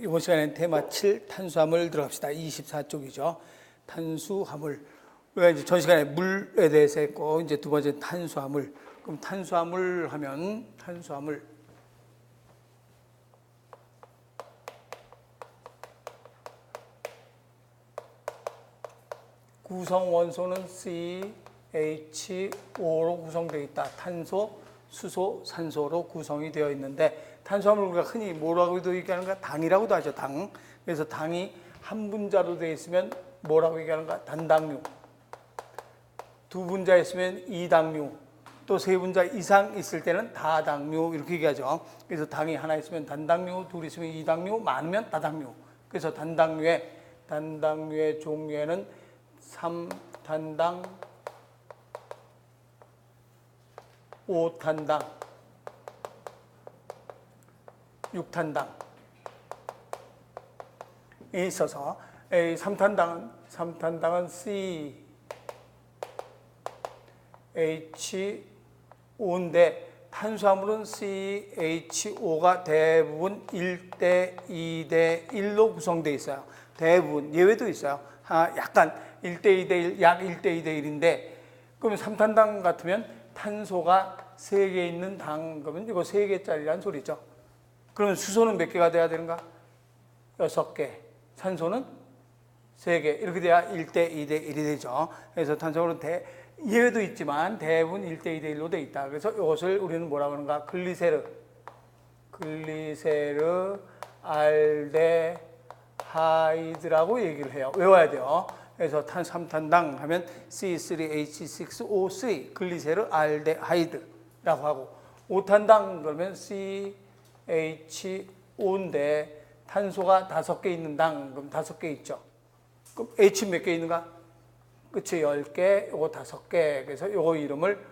이번 시간에는 테마 7 탄수화물 들어갑시다. 24쪽이죠. 탄수화물. 우리가 이제 전 시간에 물에 대해서 했고, 이제 두 번째 탄수화물. 그럼 탄수화물 하면 탄수화물. 구성 원소는 CH5로 구성되어 있다. 탄소, 수소, 산소로 구성이 되어 있는데, 탄수화물 우리가 흔히 뭐라고도 얘기하는가? 당이라고도 하죠. 당. 그래서 당이 한 분자로 되어 있으면 뭐라고 얘기하는가? 단당류. 두 분자 있으면 이당류. 또 세 분자 이상 있을 때는 다당류 이렇게 얘기하죠. 그래서 당이 하나 있으면 단당류, 둘 있으면 이당류, 많으면 다당류. 그래서 단당류의 종류에는 3탄당, 5탄당, 6탄당이 있어서 3탄당은 CH5인데 탄수화물은 CH5가 대부분 1대 2대 1로 구성되어 있어요. 대부분 예외도 있어요. 약간 1대 2대 1, 약 1대 2대 1인데 그러면 3탄당 같으면 탄소가 3개 있는 당 그러면 이거 3개짜리란 소리죠. 그러면 수소는 몇 개가 돼야 되는가? 6개. 산소는 3개. 이렇게 돼야 1대 2대 1이 되죠. 그래서 탄수화물은 예외도 있지만 대부분 1대 2대 1로 되어 있다. 그래서 이것을 우리는 뭐라고 하는가? 글리세르 알데하이드라고 얘기를 해요. 외워야 돼요. 그래서 3탄당 하면 C3H6O3 글리세르 알데하이드라고 하고 5탄당 그러면 CH5인데 탄소가 5개 있는 당 그럼 5개 있죠. 그럼 H는 몇 개 있는가? 그치 10개, 요거 5개. 그래서 요거 이름을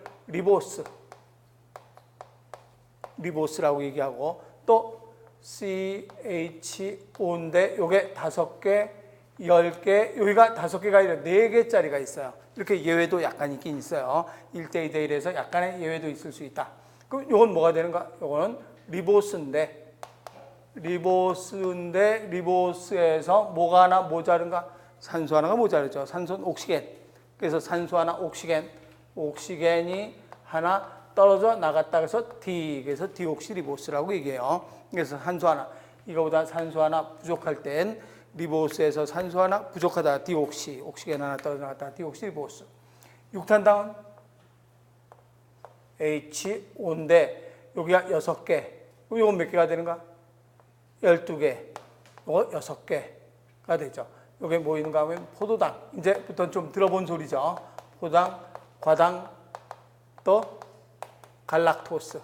리보스라고 얘기하고 또 CH5인데 요게 5개, 10개, 여기가 5개가 아니라 4개짜리가 있어요. 이렇게 예외도 약간 있긴 있어요. 1대 2대 1에서 약간의 예외도 있을 수 있다. 그럼 요건 뭐가 되는가? 요거는 리보스인데 리보스에서 뭐가 하나 모자른가? 산소 하나가 모자르죠. 산소는 옥시겐. 그래서 산소 하나 옥시겐이 하나 떨어져 나갔다 그래서 그래서 디옥시리보스라고 얘기해요. 그래서 산소 하나, 이거보다 산소 하나 부족할 땐 리보스에서 산소 하나 부족하다 옥시겐 하나 떨어져 나갔다 디옥시리보스. 6탄당은 H5인데 여기가 6개. 그럼 이건 몇 개가 되는가? 12개. 이거 6개가 되죠. 여기 뭐 있는가 하면 포도당. 이제부터 좀 들어본 소리죠. 포도당, 과당, 또 갈락토스.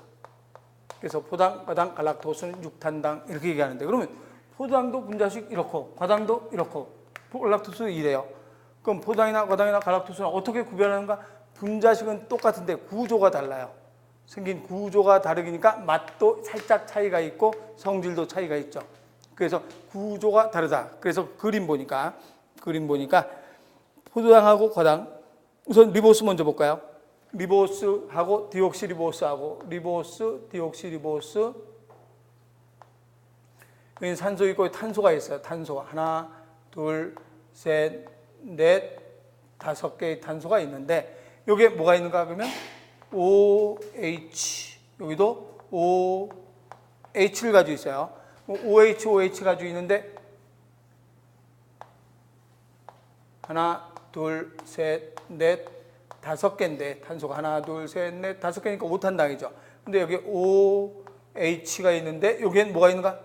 그래서 포당, 과당, 갈락토스는 6탄당 이렇게 얘기하는데 그러면 포도당도 분자식 이렇고 과당도 이렇고 갈락토스는 이래요. 그럼 포당이나 과당이나 갈락토스는 어떻게 구별하는가? 분자식은 똑같은데 구조가 달라요. 생긴 구조가 다르니까 맛도 살짝 차이가 있고 성질도 차이가 있죠. 그래서 구조가 다르다. 그래서 그림 보니까 포도당하고 과당 우선 리보스 먼저 볼까요? 리보스하고 디옥시리보스하고 리보스, 디옥시리보스 여기 산소 있고 탄소가 있어요. 탄소 하나, 둘, 셋, 넷, 5개의 탄소가 있는데 여기에 뭐가 있는가 그러면 OH 여기도 OH를 가지고 있어요. OH 가지고 있는데 하나, 둘, 셋, 넷, 5개인데 탄소가 하나, 둘, 셋, 넷, 5개니까 5탄당이죠. 근데 여기 OH가 있는데 여기엔 뭐가 있는가?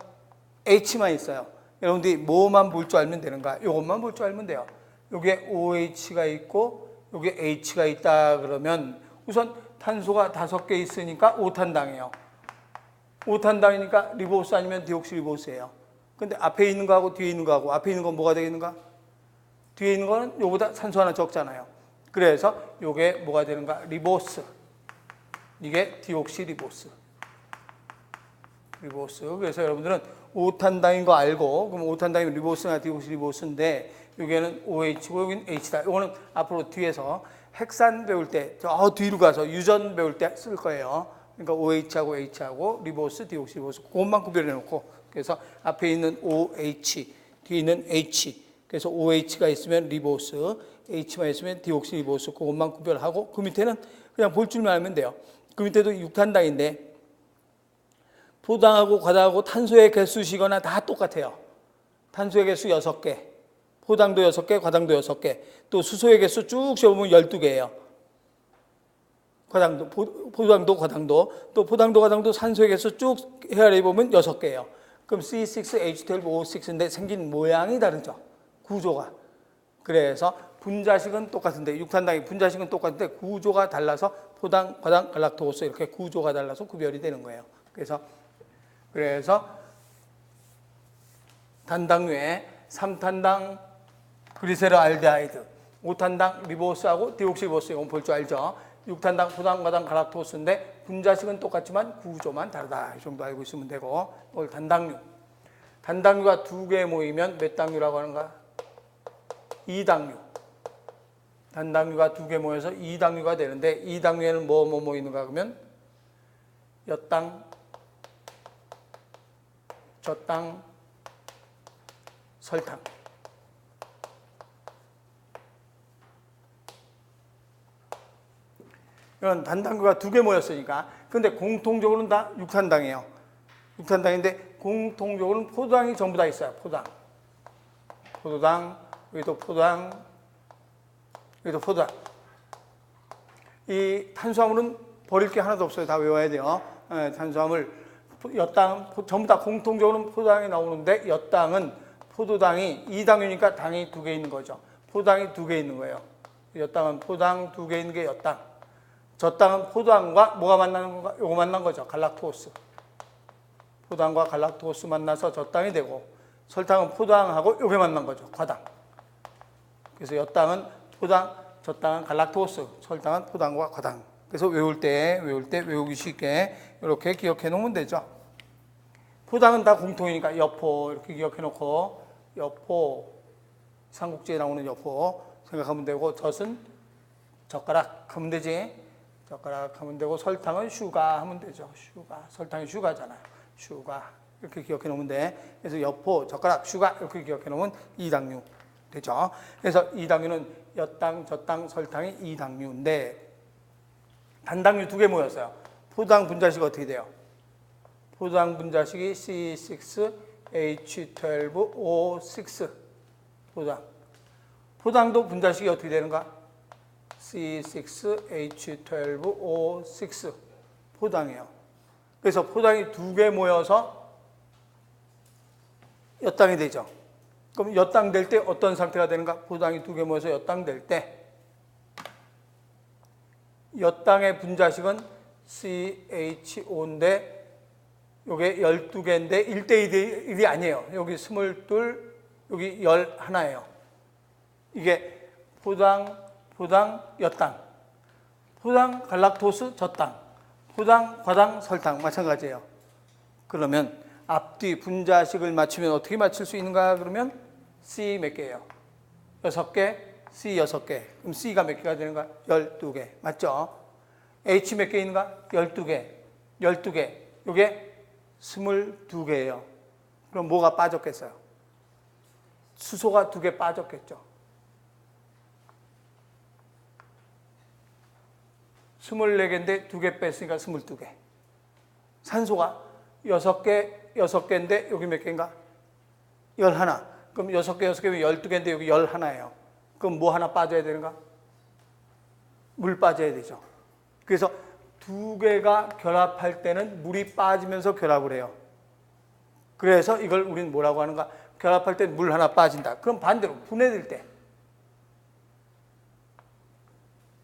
H만 있어요. 여러분들이 뭐만 볼 줄 알면 되는가? 이것만 볼 줄 알면 돼요. 여기에 OH가 있고 여기에 H가 있다 그러면 우선 탄소가 5개 있으니까 5탄당이에요. 5탄당이니까 리보스 아니면 디옥시리보스예요. 근데 앞에 있는 거하고 뒤에 있는 거하고 앞에 있는 건 뭐가 되겠는가? 뒤에 있는 거는 요거보다 산소 하나 적잖아요. 그래서 요게 뭐가 되는가? 리보스. 이게 디옥시리보스. 그래서 여러분들은 5탄당인 거 알고 그럼 5탄당이면 리보스나 디옥시리보스인데 여기는 OH고 여기는 H다. 요거는 앞으로 뒤에서 핵산 배울 때 저 뒤로 가서 유전 배울 때 쓸 거예요. 그러니까 OH하고 H하고 리보스, 디옥시리보스 그것만 구별해 놓고 그래서 앞에 있는 OH, 뒤에 있는 H. 그래서 OH가 있으면 리보스, H만 있으면 디옥시 리보스. 그것만 구별하고 그 밑에는 그냥 볼 줄만 알면 돼요. 그 밑에도 6탄당인데 포당하고 과당하고 탄소의 개수시거나 다 똑같아요. 탄소의 개수 6개, 포당도 6개, 과당도 6개, 또 수소의 개수 쭉 세우면 12개예요. 과당도, 포당도, 과당도, 또 포당도, 과당도 산소의 개수 쭉 헤아려 보면 6개예요. 그럼 C6H12O6인데 생긴 모양이 다르죠. 구조가. 그래서 분자식은 똑같은데, 육탄당의 분자식은 똑같은데 구조가 달라서 포당, 과당, 갈락토스 이렇게 구조가 달라서 구별이 되는 거예요. 그래서 단당류에 3탄당 그리세르알데하이드, 5탄당 리보스하고 디옥시리보스 이건 볼 줄 알죠. 6탄당 포당, 과당, 갈락토스인데 분자식은 똑같지만 구조만 다르다. 이 정도 알고 있으면 되고, 오늘 단당류. 단당류가 2개 모이면 몇 당류라고 하는가? 2당류. 단당류가 2개 모여서 2당류가 되는데 2당류에는 뭐 모이는가 그러면 엿당, 젖당, 설탕. 이건 단당류가 2개 모였으니까. 근데 공통적으로는 다 6탄당이에요. 6탄당인데 공통적으로는 포도당이 전부 다 있어요. 포도당. 포도당, 여기도 포도당, 여기도 포도당. 이 탄수화물은 버릴 게 하나도 없어요. 다 외워야 돼요. 탄수화물, 엿당, 전부 다 공통적으로는 포도당이 나오는데 엿당은 포도당이 2당이니까 당이 2개 있는 거죠. 포도당이 2개 있는 거예요. 엿당은 포도당 2개 있는 게 엿당. 젖당은 포도당과 뭐가 만나는 건가? 요거 만난 거죠. 갈락토스. 포도당과 갈락토스 만나서 젖당이 되고, 설탕은 포도당하고 요게 만난 거죠. 과당. 그래서 엿당은 포당, 젖당은 갈락토스, 설탕은 포당과 과당. 그래서 외울 때 외우기 쉽게 이렇게 기억해 놓으면 되죠. 포당은 다 공통이니까 여포 이렇게 기억해 놓고, 여포, 삼국지에 나오는 여포 생각하면 되고, 젖은 젓가락 하면 되지. 젓가락 하면 되고, 설탕은 슈가 하면 되죠. 슈가. 설탕이 슈가잖아요. 슈가. 이렇게 기억해 놓으면 돼. 그래서 여포, 젓가락, 슈가 이렇게 기억해 놓으면 2당류 되죠. 그래서 2당류는 엿당, 젖당, 설탕이 2당류인데 단당류 2개 모였어요. 포도당 분자식이 어떻게 돼요? 포도당 분자식이 C6H12O6 포도당. 포도당도 분자식이 어떻게 되는가? C6H12O6 포당이에요. 그래서 포당이 2개 모여서 엿당이 되죠. 그럼 엿당 될 때 어떤 상태가 되는가? 포당이 2개 모여서 엿당 될 때 엿당의 분자식은 CHO인데 요게 12개인데 1대 1이 아니에요. 여기 22, 여기 11예요. 이게 포당, 엿당, 포당, 갈락토스, 젖당, 포당, 과당, 설탕 마찬가지예요. 그러면 앞뒤 분자식을 맞추면 어떻게 맞출 수 있는가? 그러면 C 몇 개예요? 6개, C 6개. 그럼 C가 몇 개가 되는가? 12개. 맞죠? H 몇 개 있는가? 12개. 12개. 이게 22개예요. 그럼 뭐가 빠졌겠어요? 수소가 2개 빠졌겠죠. 24개인데 2개 뺐으니까 22개. 산소가 6개인데 여기 몇 개인가? 11. 그럼 6개면 12개인데 여기 11예요. 그럼 뭐 하나 빠져야 되는가? 물 빠져야 되죠. 그래서 2개가 결합할 때는 물이 빠지면서 결합을 해요. 그래서 이걸 우리는 뭐라고 하는가? 결합할 때 물 하나 빠진다. 그럼 반대로 분해될 때.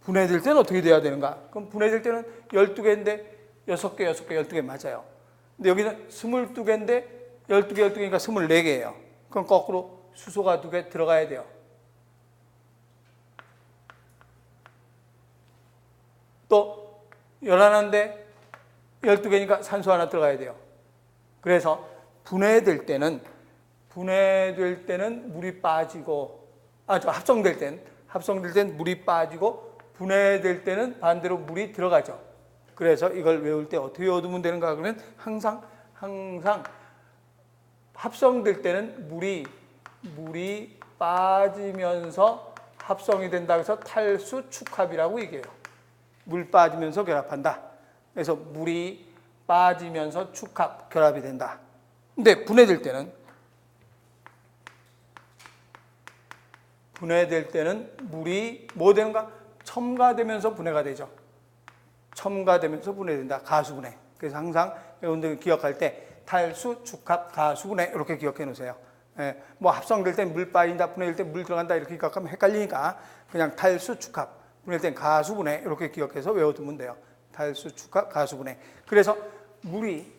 분해될 때는 어떻게 돼야 되는가? 그럼 분해될 때는 12개인데 6개, 12개 맞아요. 근데 여기는 22개인데 12개니까 24개예요. 그럼 거꾸로 수소가 2개 들어가야 돼요. 또 11인데 12개니까 산소 하나 들어가야 돼요. 그래서 분해될 때는 물이 빠지고, 합성될 땐 물이 빠지고, 분해될 때는 반대로 물이 들어가죠. 그래서 이걸 외울 때 어떻게 외우면 되는가 그러면 항상 합성될 때는 물이 빠지면서 합성이 된다 해서 탈수 축합이라고 얘기해요. 물 빠지면서 결합한다. 그래서 물이 빠지면서 축합, 결합이 된다. 근데 분해될 때는 물이 뭐 되는가? 첨가되면서 분해가 되죠. 첨가되면서 분해된다. 가수분해. 그래서 항상 여러분들 기억할 때 탈수, 축합, 가수분해 이렇게 기억해 놓으세요. 예, 뭐 합성될 때 물 빠진다, 분해될 때 물 들어간다 이렇게 기억하면 헷갈리니까 그냥 탈수, 축합, 분해될 때 가수분해 이렇게 기억해서 외워두면 돼요. 탈수, 축합, 가수분해. 그래서 물이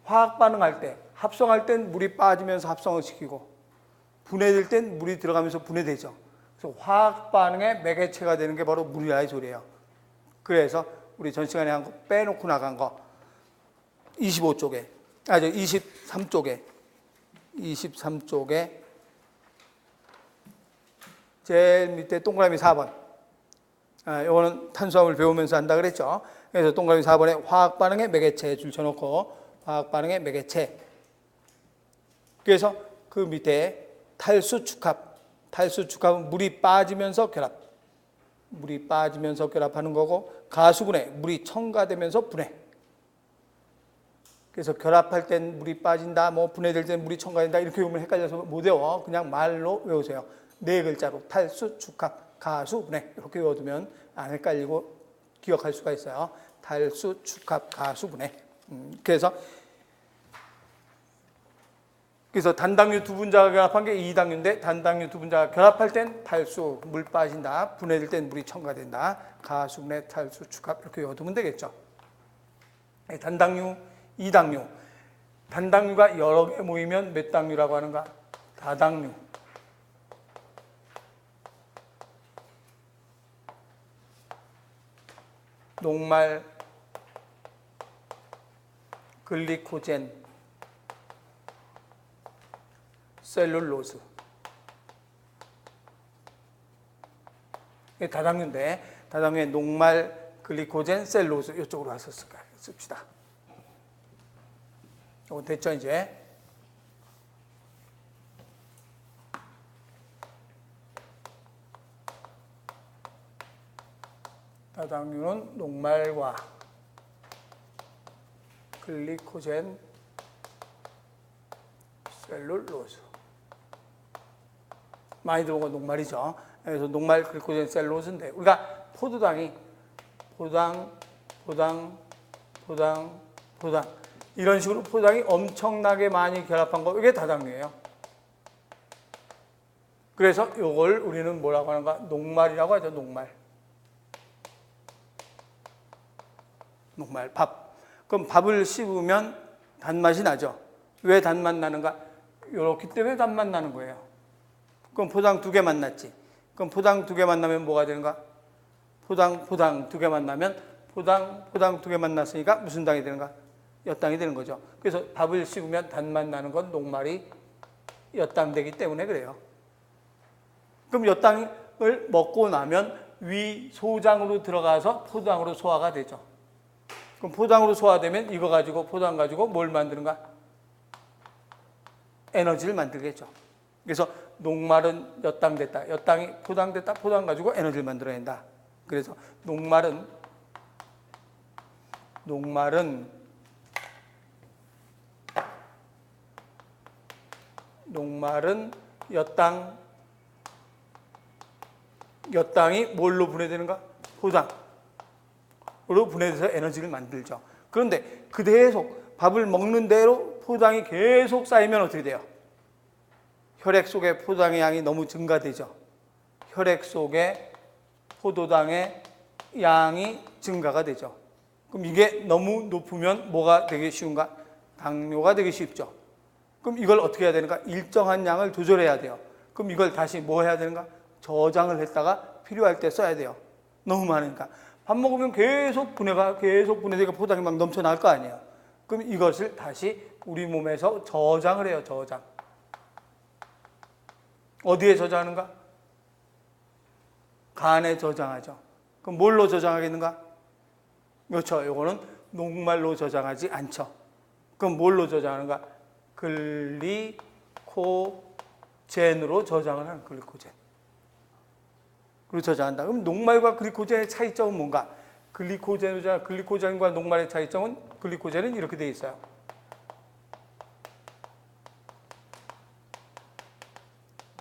화학 반응할 때, 합성할 땐 물이 빠지면서 합성을 시키고 분해될 땐 물이 들어가면서 분해되죠. 그래서 화학 반응의 매개체가 되는 게 바로 물이라 이 소리예요. 그래서 우리 전 시간에 한 거 빼놓고 나간 거 23쪽에 제일 밑에 동그라미 4번. 이거는 탄수화물 배우면서 한다 그랬죠. 그래서 동그라미 4번에 화학 반응의 매개체 줄 쳐놓고 화학 반응의 매개체. 그래서 그 밑에 탈수 축합은 물이 빠지면서 결합하는 거고, 가수분해, 물이 첨가되면서 분해. 그래서 결합할 땐 물이 빠진다, 뭐 분해될 땐 물이 첨가된다 이렇게 외우면 헷갈려서 못 외워. 그냥 말로 외우세요. 네 글자로 탈수, 축합, 가수, 분해 이렇게 외워두면 안 헷갈리고 기억할 수가 있어요. 탈수, 축합, 가수, 분해. 그래서 단당류 두 분자가 결합한 게 이당류인데, 단당류 두 분자가 결합할 땐 탈수, 물 빠진다, 분해될 땐 물이 첨가된다, 가수, 분해, 탈수, 축합 이렇게 외워두면 되겠죠. 단당류, 이당류. 단당류가 여러 개 모이면 몇 당류라고 하는가? 다당류. 녹말, 글리코젠, 셀룰로스. 이게 다당류인데, 다당류에 녹말, 글리코젠, 셀룰로스 이쪽으로 왔었을까요? 씁시다. 이거 됐죠, 이제? 다당류는 녹말과 글리코젠, 셀룰로스. 많이 들어온 건 녹말이죠. 그래서 녹말, 글리코젠, 셀룰로스인데, 우리가 포도당이 포당 이런 식으로 포도당이 엄청나게 많이 결합한 거, 이게 다당류예요. 그래서 이걸 우리는 뭐라고 하는가? 녹말이라고 하죠. 녹말, 밥. 그럼 밥을 씹으면 단맛이 나죠. 왜 단맛 나는가? 이렇기 때문에 단맛 나는 거예요. 그럼 포당 두 개 만났지. 그럼 포당 두 개 만나면 뭐가 되는가? 포당 두 개 만나면 포당 두 개 만났으니까 무슨 당이 되는가? 엿당이 되는 거죠. 그래서 밥을 씹으면 단맛 나는 건 녹말이 엿당되기 때문에 그래요. 그럼 엿당을 먹고 나면 위 소장으로 들어가서 포도당으로 소화가 되죠. 그럼 포도당으로 소화되면 이거 가지고 포도당 가지고 뭘 만드는가? 에너지를 만들겠죠. 그래서 녹말은 엿당됐다. 엿당이 포당됐다. 포당 가지고 에너지를 만들어낸다. 그래서 녹말은 엿당이 뭘로 분해되는가? 포당으로 분해돼서 에너지를 만들죠. 그런데 계속 밥을 먹는 대로 포당이 계속 쌓이면 어떻게 돼요? 혈액 속에 포도당의 양이 너무 증가되죠. 혈액 속에 포도당의 양이 증가가 되죠. 그럼 이게 너무 높으면 뭐가 되기 쉬운가? 당뇨가 되기 쉽죠. 그럼 이걸 어떻게 해야 되는가? 일정한 양을 조절해야 돼요. 그럼 이걸 다시 뭐 해야 되는가? 저장을 했다가 필요할 때 써야 돼요. 너무 많으니까. 밥 먹으면 계속 분해되니까 포당이 막 넘쳐날 거 아니에요. 그럼 이것을 다시 우리 몸에서 저장을 해요. 저장. 어디에 저장하는가? 간에 저장하죠. 그럼 뭘로 저장하겠는가? 그렇죠. 이거는 녹말로 저장하지 않죠. 그럼 뭘로 저장하는가? 글리코젠으로 저장을 하는 글리코젠. 그리고 저장한다. 그럼 녹말과 글리코젠의 차이점은 뭔가? 글리코젠과 녹말의 차이점은 글리코젠은 이렇게 되어 있어요.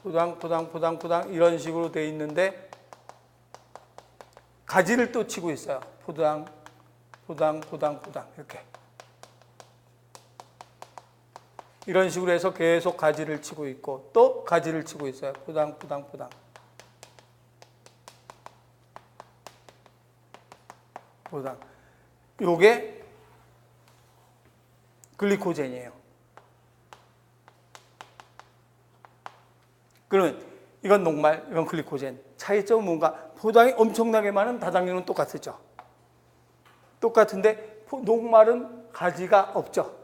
포당 이런 식으로 되어 있는데 가지를 또 치고 있어요. 포당 이렇게. 이런 식으로 해서 계속 가지를 치고 있고 또 가지를 치고 있어요. 포당. 요게 글리코젠이에요. 그러면 이건 녹말, 이건 글리코젠. 차이점은 뭔가? 포당이 엄청나게 많은 다당류는 똑같죠. 똑같은데 녹말은 가지가 없죠.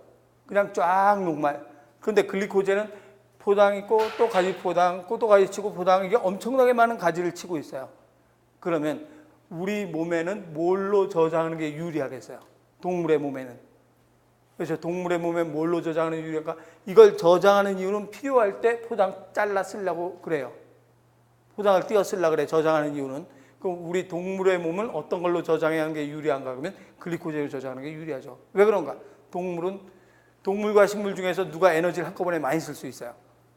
그냥 쫙 녹말. 그런데 글리코젠은 포당 있고 또 가지 포당, 또 가지 치고 포당, 이게 엄청나게 많은 가지를 치고 있어요. 그러면 우리 몸에는 뭘로 저장하는 게 유리하겠어요? 동물의 몸에는. 그래서 동물의 몸에 뭘로 저장하는 게 유리한가? 이걸 저장하는 이유는 필요할 때 포당 잘라 쓰려고 그래요. 포당을 띄어 쓰려고 그래. 저장하는 이유는. 그럼 우리 동물의 몸은 어떤 걸로 저장하는 게 유리한가? 그러면 글리코젠으로 저장하는 게 유리하죠. 왜 그런가? 동물과 식물 중에서 누가 에너지를 한꺼번에 많이 쓸 수 있어요?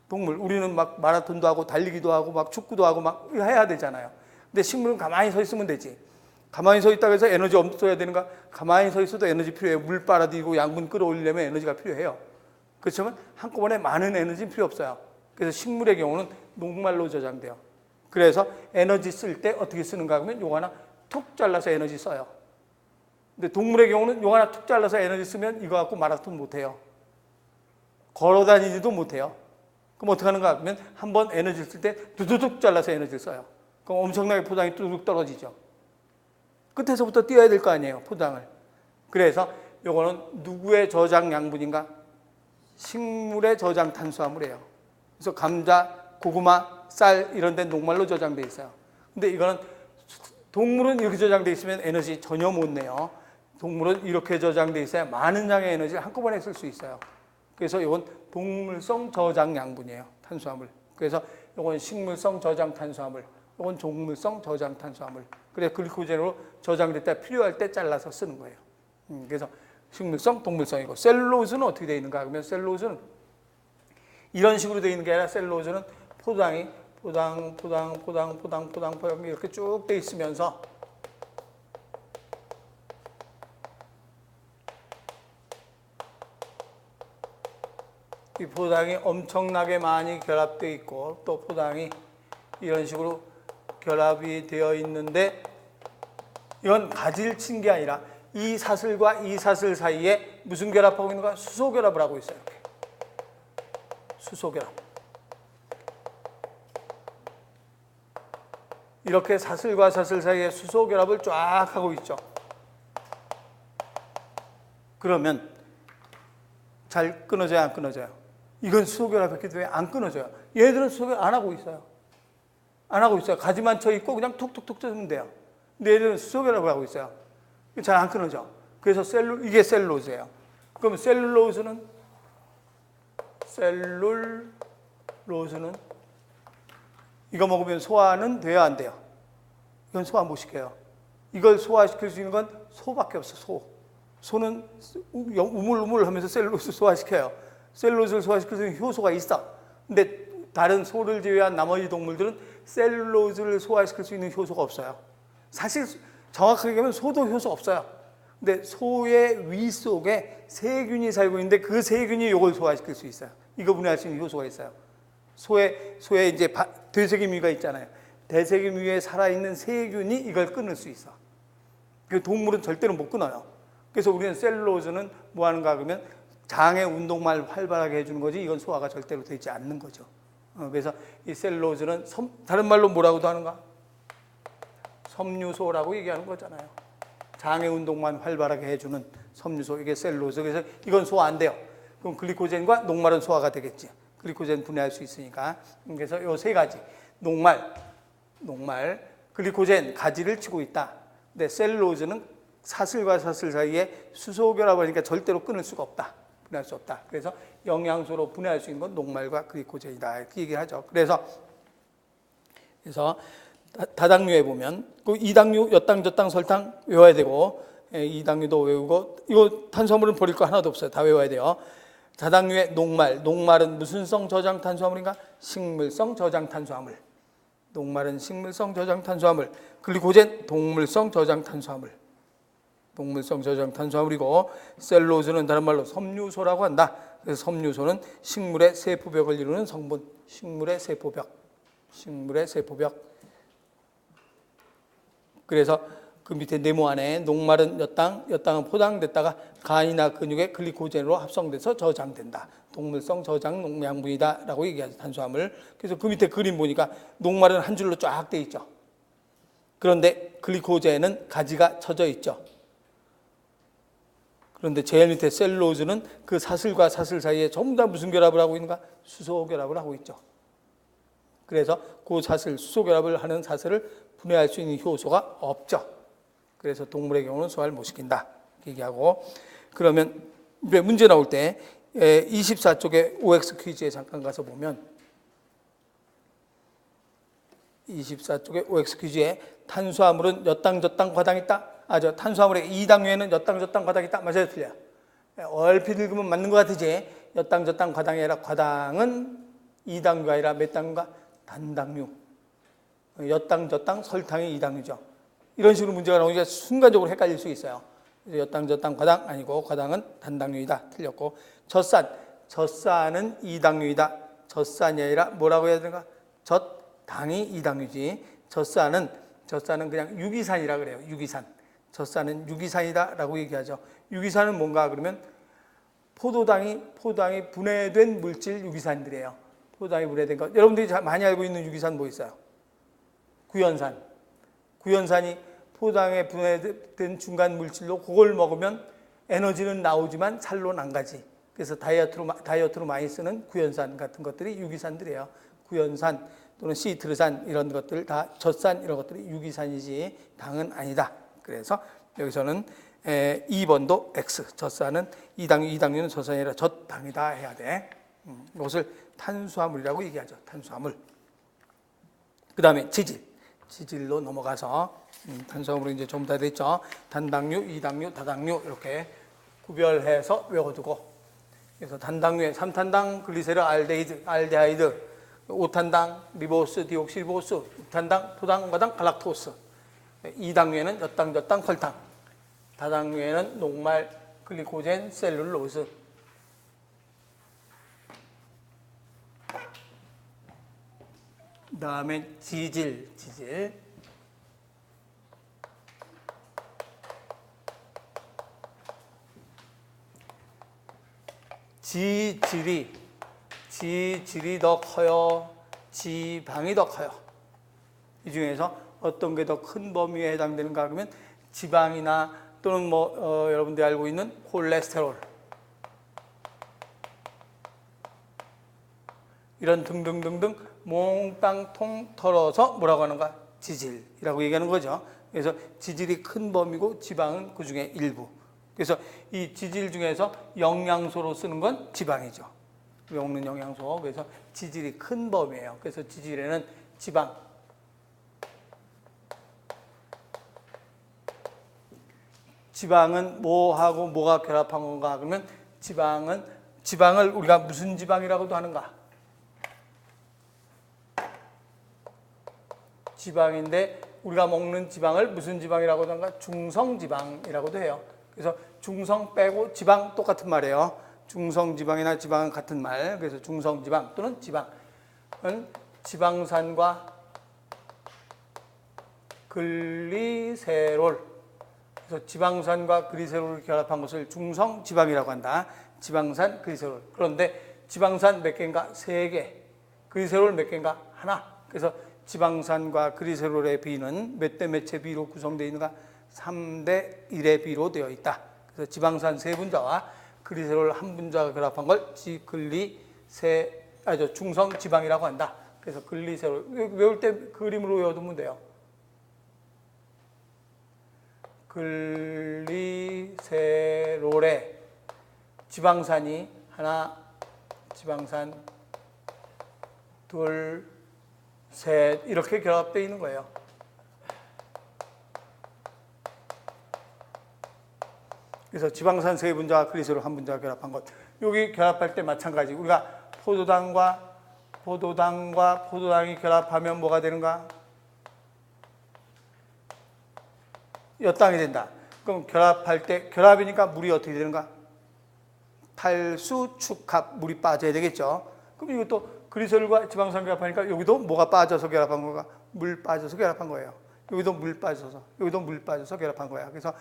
동물. 우리는 막 마라톤도 하고 달리기도 하고 막 축구도 하고 막 해야 되잖아요. 근데 식물은 가만히 서 있으면 되지. 가만히 서 있다고 해서 에너지 없어야 되는가? 가만히 서 있어도 에너지 필요해요. 물 빨아들이고 양분 끌어올리려면 에너지가 필요해요. 그렇지만 한꺼번에 많은 에너지는 필요 없어요. 그래서 식물의 경우는 녹말로 저장돼요. 그래서 에너지 쓸 때 어떻게 쓰는가 하면 요거 하나 툭 잘라서 에너지 써요. 근데 동물의 경우는 요거 하나 툭 잘라서 에너지 쓰면 이거 갖고 마라톤 못해요. 걸어 다니지도 못해요. 그럼 어떻게 하는가 하면 한번 에너지 쓸 때 두두둑 잘라서 에너지를 써요. 그럼 엄청나게 포당이 뚜둑 떨어지죠. 끝에서부터 띄어야 될 거 아니에요, 포당을. 그래서 요거는 누구의 저장 양분인가? 식물의 저장 탄수화물이에요. 그래서 감자, 고구마, 쌀 이런 데 녹말로 저장돼 있어요. 근데 이거는 동물은 이렇게 저장돼 있으면 에너지 전혀 못 내요. 동물은 이렇게 저장돼 있어야 많은 양의 에너지를 한꺼번에 쓸 수 있어요. 그래서 이건 동물성 저장 양분이에요, 탄수화물. 그래서 이건 식물성 저장 탄수화물, 이건 동물성 저장 탄수화물. 그래서 글리코젠으로 저장됐다 필요할 때 잘라서 쓰는 거예요. 그래서 식물성, 동물성이고 셀룰로즈는 어떻게 되어 있는가? 그러면 셀룰로즈는 이런 식으로 되어 있는 게 아니라 셀룰로즈는 포당 이렇게 쭉 되어 있으면서 이 포당이 엄청나게 많이 결합되어 있고 또 포당이 이런 식으로 결합이 되어 있는데 이건 가지를 친 게 아니라 이 사슬과 이 사슬 사이에 무슨 결합하고 있는가? 수소 결합을 하고 있어요. 이렇게. 수소 결합. 이렇게 사슬과 사슬 사이에 수소 결합을 쫙 하고 있죠. 그러면 잘 끊어져요, 안 끊어져요? 이건 수소 결합했기 때문에 안 끊어져요. 얘들은 수소 결합 안 하고 있어요. 안 하고 있어요. 가지만 쳐 있고 그냥 툭툭툭 뜯으면 돼요. 근데 얘들은 수소 결합을 하고 있어요. 잘 안 끊어져. 그래서 이게 셀룰로즈예요. 그럼 셀룰로즈는 이거 먹으면 소화는 돼야 안 돼요? 이건 소화 못 시켜요. 이걸 소화시킬 수 있는 건 소밖에 없어. 소는 우물우물하면서 셀룰로즈 소화시켜요. 셀룰로즈를 소화시킬 수 있는 효소가 있어. 근데 다른 소를 제외한 나머지 동물들은 셀룰로즈를 소화시킬 수 있는 효소가 없어요. 사실 정확하게 얘기하면 소도 효소가 없어요. 근데 소의 위 속에 세균이 살고 있는데 그 세균이 이걸 소화시킬 수 있어요. 이거 분해할 수 있는 효소가 있어요. 소에 이제 되새김위가 있잖아요. 되새김위에 살아있는 세균이 이걸 끊을 수 있어. 그 동물은 절대로 못 끊어요. 그래서 우리는 셀룰로즈는 뭐 하는가 그러면 장의 운동만 활발하게 해주는 거지 이건 소화가 절대로 되지 않는 거죠. 그래서 이 셀룰로즈는 다른 말로 뭐라고도 하는가? 섬유소라고 얘기하는 거잖아요. 장의 운동만 활발하게 해주는 섬유소, 이게 셀룰로즈. 그래서 이건 소화 안 돼요. 그럼 글리코젠과 녹말은 소화가 되겠지. 글리코젠 분해할 수 있으니까. 그래서 요 세 가지. 녹말, 글리코젠, 가지를 치고 있다. 근데 셀룰로즈는 사슬과 사슬 사이에 수소 결합을 하니까 절대로 끊을 수가 없다. 분해할 수 없다. 그래서 영양소로 분해할 수 있는 건 녹말과 글리코젠이다. 이렇게 얘기하죠. 그래서 다당류에 보면 그 이당류, 엿당, 저당, 설탕 외워야 되고, 이당류도 외우고, 이거 탄수화물은 버릴 거 하나도 없어요. 다 외워야 돼요. 다당류의 녹말, 녹말은 무슨 성 저장 탄수화물인가? 식물성 저장 탄수화물. 녹말은 식물성 저장 탄수화물. 글리코젠 동물성 저장 탄수화물. 동물성 저장 탄수화물이고, 셀룰로즈는 다른 말로 섬유소라고 한다. 그래서 섬유소는 식물의 세포벽을 이루는 성분. 식물의 세포벽. 식물의 세포벽. 그래서 그 밑에 네모안에 녹말은 엿당, 엿당은 포장됐다가 간이나 근육의 글리코젠으로 합성돼서 저장된다. 동물성 저장 농양분이다 라고 얘기하죠. 탄수화물. 그래서 그 밑에 그림 보니까 녹말은 한 줄로 쫙 돼 있죠. 그런데 글리코젠은 가지가 쳐져 있죠. 그런데 제일 밑에 셀룰로즈는 그 사슬과 사슬 사이에 전부 다 무슨 결합을 하고 있는가? 수소 결합을 하고 있죠. 그래서 그 사슬, 수소 결합을 하는 사슬을 분해할 수 있는 효소가 없죠. 그래서 동물의 경우는 소화를 못 시킨다. 얘기하고, 그러면 문제 나올 때 24쪽의 OX 퀴즈에 잠깐 가서 보면 24쪽의 OX 퀴즈에 탄수화물은 엿당, 저당, 과당이 있다. 탄수화물의 이당류에는 엿당, 저당, 과당이 있다. 맞아요, 틀려요? 얼핏 읽으면 맞는 것 같으지. 엿당, 저당, 과당이 아니라 과당은 이당류가 아니라 몇 당류가? 단당류. 엿당, 저당, 설탕이 이당류죠. 이런 식으로 문제가 나오니까 순간적으로 헷갈릴 수 있어요. 엿당, 저당, 과당 아니고 과당은 단당류이다. 틀렸고, 젖산은 이당류이다. 젖산이 아니라 뭐라고 해야 되는가? 젖당이 이당류지. 젖산은 그냥 유기산이라 그래요. 유기산. 젖산은 유기산이다 라고 얘기하죠. 유기산은 뭔가 그러면 포도당이 분해된 물질 유기산들이에요. 포도당이 분해된 것. 여러분들이 많이 알고 있는 유기산 뭐 있어요? 구연산. 구연산이 포도당에 분해된 중간 물질로 그걸 먹으면 에너지는 나오지만 살로는 안 가지. 그래서 다이어트로 많이 쓰는 구연산 같은 것들이 유기산들이에요. 구연산 또는 시트르산 이런 것들 다 젖산 이런 것들이 유기산이지 당은 아니다. 그래서 여기서는 2번도 X, 젖산은 이당류는 젖산이 아니라 젖당이다 해야 돼. 이것을 탄수화물이라고 얘기하죠. 탄수화물. 그 다음에 지질로 넘어가서 탄수화물은 이제 좀 다 됐죠. 단당류, 이당류, 다당류 이렇게 구별해서 외워두고, 그래서 단당류에 3탄당 글리세르 알데하이드, 5탄당 리보스 디옥시리보스, 6탄당 토당, 과당, 갈락토스, 2당류에는 엿당, 저당, 설탕, 다당류에는 녹말, 글리코젠, 셀룰로즈. 그 다음에 지질. 지질이 더 커요? 지방이 더 커요? 이 중에서 어떤 게 더 큰 범위에 해당되는가 그러면 지방이나 또는 여러분들이 알고 있는 콜레스테롤 이런 등등등등 몽땅 통 털어서 뭐라고 하는가? 지질이라고 얘기하는 거죠. 그래서 지질이 큰 범위고 지방은 그 중에 일부. 그래서 이 지질 중에서 영양소로 쓰는 건 지방이죠. 우리가 먹는 영양소. 그래서 지질이 큰 범위예요. 그래서 지질에는 지방은 뭐하고 뭐가 결합한 건가? 그러면 지방을 우리가 무슨 지방이라고도 하는가? 지방인데 우리가 먹는 지방을 무슨 지방이라고도 하는가? 중성지방이라고도 해요. 그래서 중성 빼고 지방 똑같은 말이에요. 중성지방이나 지방은 같은 말. 그래서 중성지방 또는 지방은 지방산과 글리세롤. 그래서 지방산과 글리세롤을 결합한 것을 중성지방이라고 한다. 지방산, 글리세롤. 그런데 지방산 몇 개인가? 3개. 글리세롤 몇 개인가? 하나. 그래서 지방산과 글리세롤의 비는 몇 대 몇의 비로 구성되어 있는가? 3대 1의 비로 되어 있다. 그래서 지방산 3분자와 글리세롤 1분자가 결합한 걸 중성지방이라고 한다. 그래서 글리세롤 외울 때 그림으로 외워두면 돼요. 글리세롤의 지방산이 하나, 지방산 둘, 셋 이렇게 결합되어 있는 거예요. 그래서 지방산 세 분자와 그리스로 한 분자가 결합한 것. 여기 결합할 때 마찬가지. 우리가 포도당과 포도당이 결합하면 뭐가 되는가? 엿당이 된다. 그럼 결합할 때 결합이니까 물이 어떻게 되는가? 탈수, 축합, 물이 빠져야 되겠죠. 그럼 이것도 그리스올과 지방산 결합하니까 여기도 뭐가 빠져서 결합한 건가? 물 빠져서 결합한 거예요. 여기도 물 빠져서, 여기도 물 빠져서 결합한 거야. 그래서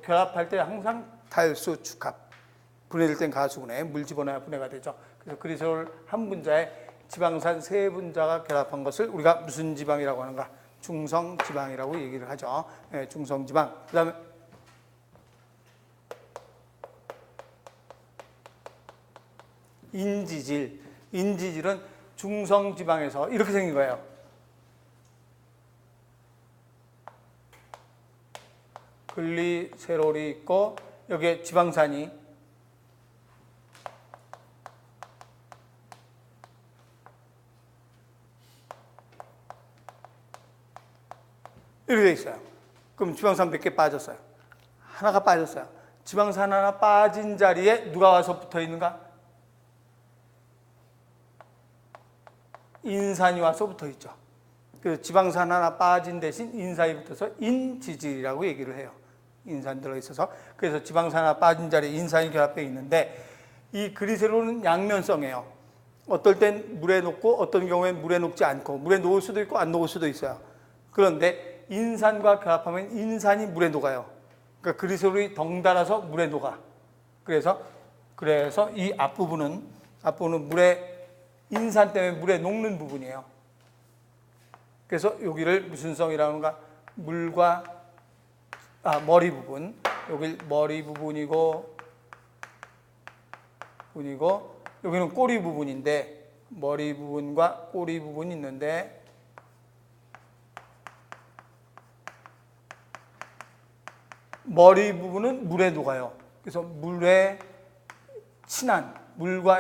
결합할 때 항상 탈수, 축합. 분해될 땐 가수분해, 물 집어넣어야 분해가 되죠. 그래서 그리스올 한 분자에 지방산 세 분자가 결합한 것을 우리가 무슨 지방이라고 하는가? 중성지방이라고 얘기를 하죠. 네, 중성지방. 그 다음에 인지질. 인지질은 중성지방에서 이렇게 생긴 거예요. 글리세롤이 있고 여기에 지방산이 이렇게 돼 있어요. 그럼 지방산 몇 개 빠졌어요? 하나가 빠졌어요. 지방산 하나 빠진 자리에 누가 와서 붙어 있는가? 인산이 와서 붙어 있죠. 그래서 지방산 하나 빠진 대신 인산이 붙어서 인지질이라고 얘기를 해요. 인산 들어있어서. 그래서 지방산 하나 빠진 자리에 인산이 결합되어 있는데 이 그리세롤은 양면성이에요. 어떨 땐 물에 녹고 어떤 경우엔 물에 녹지 않고 물에 녹을 수도 있고 안 녹을 수도 있어요. 그런데 인산과 결합하면 인산이 물에 녹아요. 그러니까 그리세롤이 덩달아서 물에 녹아. 그래서 이 앞부분은 물에 인산 때문에 물에 녹는 부분이에요. 그래서 여기를 무슨 성이라는가? 물과 머리 부분. 여기 머리 부분이고 여기는 꼬리 부분인데 머리 부분과 꼬리 부분이 있는데 머리 부분은 물에 녹아요. 그래서 물과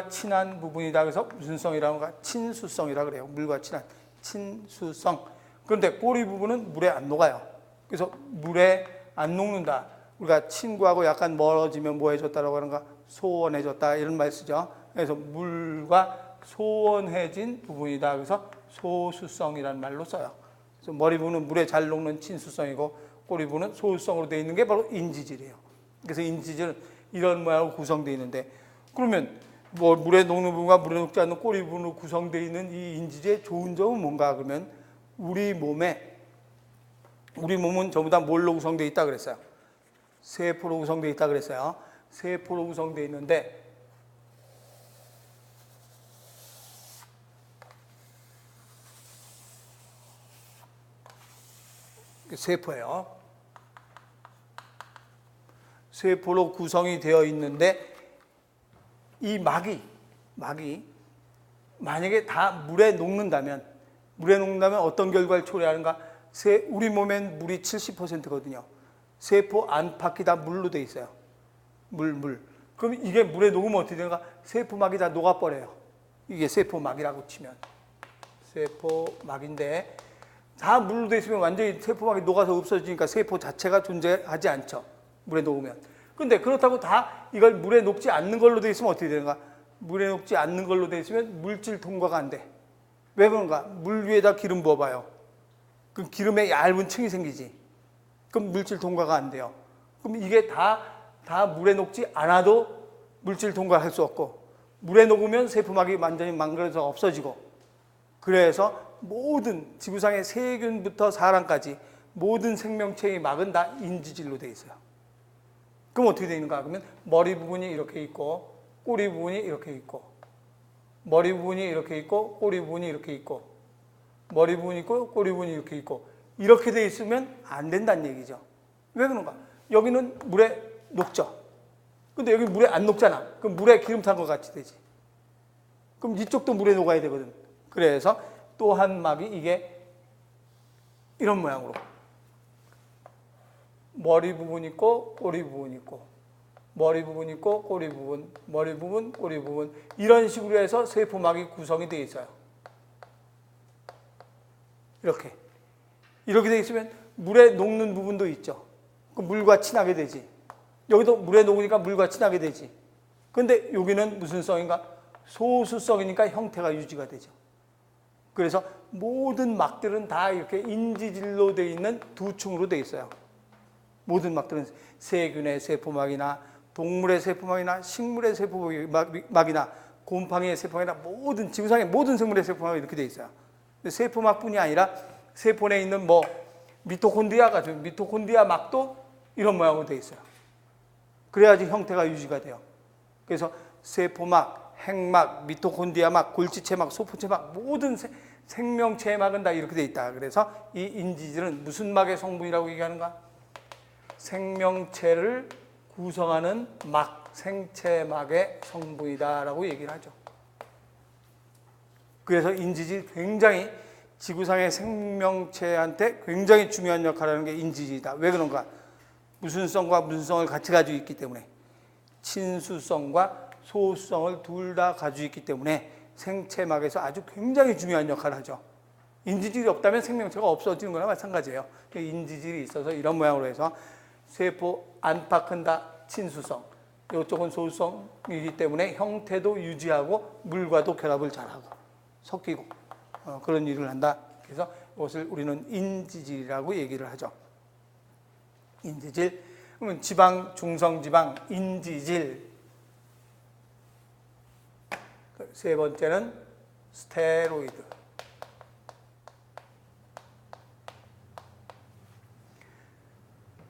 친한 부분이다. 그래서 무슨 성이라는가? 친수성이라 그래요. 물과 친한 친수성. 그런데 꼬리 부분은 물에 안 녹아요. 그래서 물에 안 녹는다. 우리가 친구하고 약간 멀어지면 뭐 해줬다라고 하는가? 소원해줬다 이런 말 쓰죠. 그래서 물과 소원해진 부분이다. 그래서 소수성이라는 말로 써요. 그래서 머리 부분은 물에 잘 녹는 친수성이고 꼬리 부분은 소수성으로 되어 있는 게 바로 인지질이에요. 그래서 인지질은 이런 모양으로 구성되어 있는데 그러면 뭐 물에 녹는 부분과 물에 녹지 않는 꼬리 부분으로 구성되어 있는 이 인지질의 좋은 점은 뭔가 그러면 우리 몸은 전부 다 뭘로 구성되어 있다 그랬어요? 세포로 구성되어 있다 그랬어요. 세포로 구성되어 있는데 세포예요. 세포로 구성이 되어 있는데 이 막이 만약에 다 물에 녹는다면 어떤 결과를 초래하는가? 우리 몸엔 물이 70%거든요. 세포 안팎이 다 물로 돼 있어요. 물. 그럼 이게 물에 녹으면 어떻게 되는가? 세포막이 다 녹아버려요. 이게 세포막이라고 치면. 세포막인데 다 물로 돼 있으면 완전히 세포막이 녹아서 없어지니까 세포 자체가 존재하지 않죠. 물에 녹으면. 근데 그렇다고 다 이걸 물에 녹지 않는 걸로 돼 있으면 어떻게 되는가? 물에 녹지 않는 걸로 돼 있으면 물질 통과가 안 돼. 왜 그런가? 물 위에다 기름 부어봐요. 그럼 기름에 얇은 층이 생기지. 그럼 물질 통과가 안 돼요. 그럼 이게 다 물에 녹지 않아도 물질 통과할 수 없고 물에 녹으면 세포막이 완전히 망가져서 없어지고 그래서 모든 지구상의 세균부터 사람까지 모든 생명체의 막은 다 인지질로 돼 있어요. 그럼 어떻게 되는가? 그러면 머리 부분이 이렇게 있고 꼬리 부분이 이렇게 있고 머리 부분이 이렇게 있고 꼬리 부분이 이렇게 있고 머리 부분이 있고 꼬리 부분이 이렇게 있고 이렇게 돼 있으면 안 된다는 얘기죠. 왜 그런가? 여기는 물에 녹죠. 근데 여기 물에 안 녹잖아. 그럼 물에 기름 탄 것 같이 되지. 그럼 이쪽도 물에 녹아야 되거든. 그래서 또 한 막이 이게 이런 모양으로 머리 부분 있고 꼬리 부분 있고 머리 부분 있고 꼬리 부분, 머리 부분, 꼬리 부분 이런 식으로 해서 세포막이 구성이 되어 있어요. 이렇게 되어 있으면 물에 녹는 부분도 있죠. 그 물과 친하게 되지. 여기도 물에 녹으니까 물과 친하게 되지. 근데 여기는 무슨 성인가? 소수성이니까 형태가 유지가 되죠. 그래서 모든 막들은 다 이렇게 인지질로 되어 있는 두 층으로 되어 있어요. 모든 막들은 세균의 세포막이나 동물의 세포막이나 식물의 세포막이나 곰팡이의 세포막이나 모든 지구상의 모든 생물의 세포막이 이렇게 되어 있어요. 근데 세포막뿐이 아니라 세포 내에 있는 미토콘드리아 같은 미토콘드리아 막도 이런 모양으로 되어 있어요. 그래야지 형태가 유지가 돼요. 그래서 세포막, 핵막, 미토콘드리아막, 골지체막, 소포체막 모든 생명체의 막은 다 이렇게 되어 있다. 그래서 이 인지질은 무슨 막의 성분이라고 얘기하는가? 생명체를 구성하는 막, 생체막의 성분이다라고 얘기를 하죠. 그래서 인지질 굉장히 지구상의 생명체한테 굉장히 중요한 역할을 하는 게 인지질이다. 왜 그런가? 무슨 성과 무슨 성을 같이 가지고 있기 때문에 친수성과 소수성을 둘 다 가지고 있기 때문에 생체막에서 아주 굉장히 중요한 역할을 하죠. 인지질이 없다면 생명체가 없어지는 거나 마찬가지예요. 인지질이 있어서 이런 모양으로 해서 세포 안팎은 다 친수성, 이쪽은 소수성이기 때문에 형태도 유지하고 물과도 결합을 잘하고 섞이고 그런 일을 한다. 그래서 이것을 우리는 인지질이라고 얘기를 하죠. 인지질. 그러면 지방, 중성지방, 인지질. 세 번째는 스테로이드.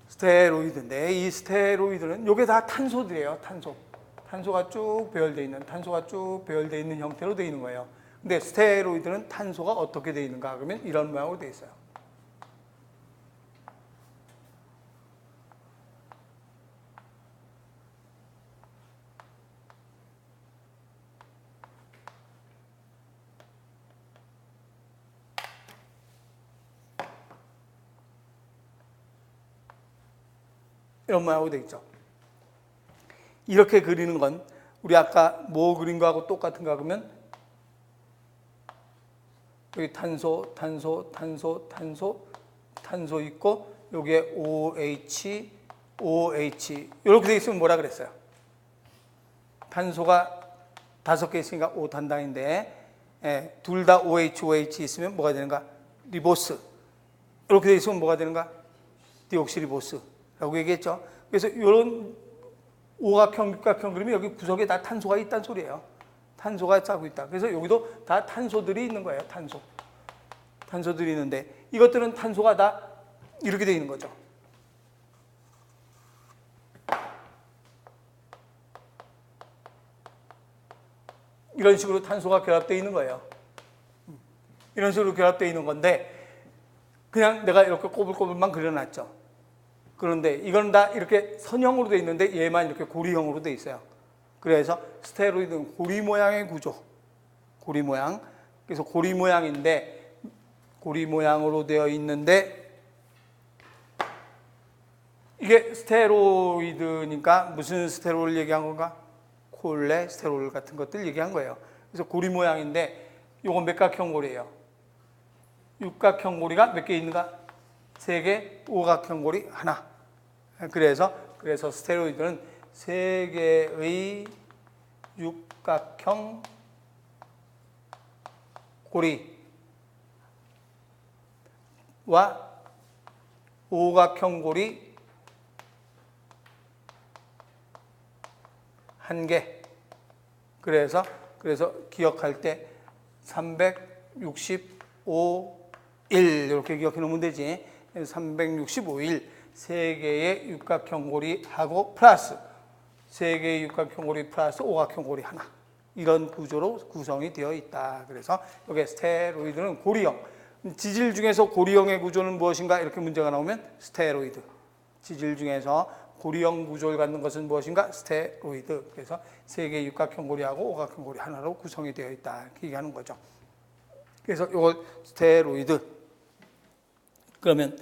스테로이드인데 이 스테로이드는 이게 다 탄소들이에요. 탄소가 쭉 배열되어 있는 형태로 되어 있는 거예요. 근데 스테로이드는 탄소가 어떻게 되어 있는가? 그러면 이런 모양으로 되어 있어요. 이런 모양으로 되어 있죠. 이렇게 그리는 건 우리 아까 뭐 그린 거하고 똑같은가 그러면 여기 탄소 있고 여기에 OH 이렇게 되어 있으면 뭐라 그랬어요? 탄소가 5개 있으니까 5탄당인데 둘 다 OH 있으면 뭐가 되는가? 리보스. 이렇게 되어 있으면 뭐가 되는가? 디옥시리보스라고 얘기했죠. 그래서 이런 오각형, 육각형 그러면 여기 구석에 다 탄소가 있다는 소리예요. 탄소가 짜고 있다. 그래서 여기도 다 탄소들이 있는 거예요. 탄소들이 있는데 이것들은 탄소가 다 이렇게 되어 있는 거죠. 이런 식으로 탄소가 결합되어 있는 거예요. 이런 식으로 결합되어 있는 건데 그냥 내가 이렇게 꼬불꼬불만 그려놨죠. 그런데 이건 다 이렇게 선형으로 되어 있는데 얘만 이렇게 고리형으로 되어 있어요. 그래서 스테로이드는 고리 모양의 구조. 고리 모양. 그래서 고리 모양인데 고리 모양으로 되어 있는데 이게 스테로이드니까 무슨 스테롤 얘기한 건가? 콜레스테롤 같은 것들 얘기한 거예요. 그래서 고리 모양인데 이건 맥각형 고리예요. 육각형 고리가 몇 개 있는가? 3개, 오각형 고리 하나. 그래서 스테로이드는 3개의 육각형 고리와 오각형 고리 1개. 그래서 기억할 때 365일 이렇게 기억해 놓으면 되지. 365일 3개의 육각형 고리하고 플러스 3개의 육각형 고리 플러스 오각형 고리 하나. 이런 구조로 구성이 되어 있다. 그래서 여기 스테로이드는 고리형. 지질 중에서 고리형의 구조는 무엇인가? 이렇게 문제가 나오면 스테로이드. 지질 중에서 고리형 구조를 갖는 것은 무엇인가? 스테로이드. 그래서 3개의 육각형 고리하고 오각형 고리 하나로 구성이 되어 있다. 이렇게 얘기하는 거죠. 그래서 이걸 스테로이드. 그러면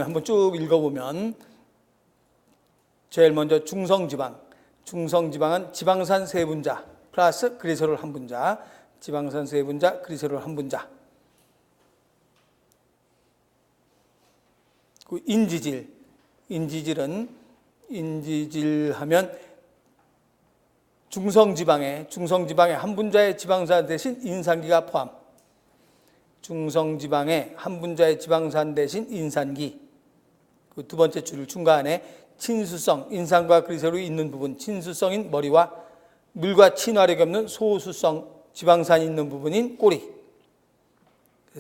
한번 쭉 읽어보면 제일 먼저 중성지방. 중성지방은 지방산 세 분자 플러스 그리세롤 한 분자. 지방산 세 분자, 그리세롤 한 분자. 그 인지질. 인지질 하면 중성지방에 한 분자의 지방산 대신 인산기가 포함. 중성지방에 한 분자의 지방산 대신 인산기. 그 두 번째 줄 중간에 친수성, 인산과 그리세롤이 있는 부분, 친수성인 머리와 물과 친화력이 없는 소수성 지방산이 있는 부분인 꼬리.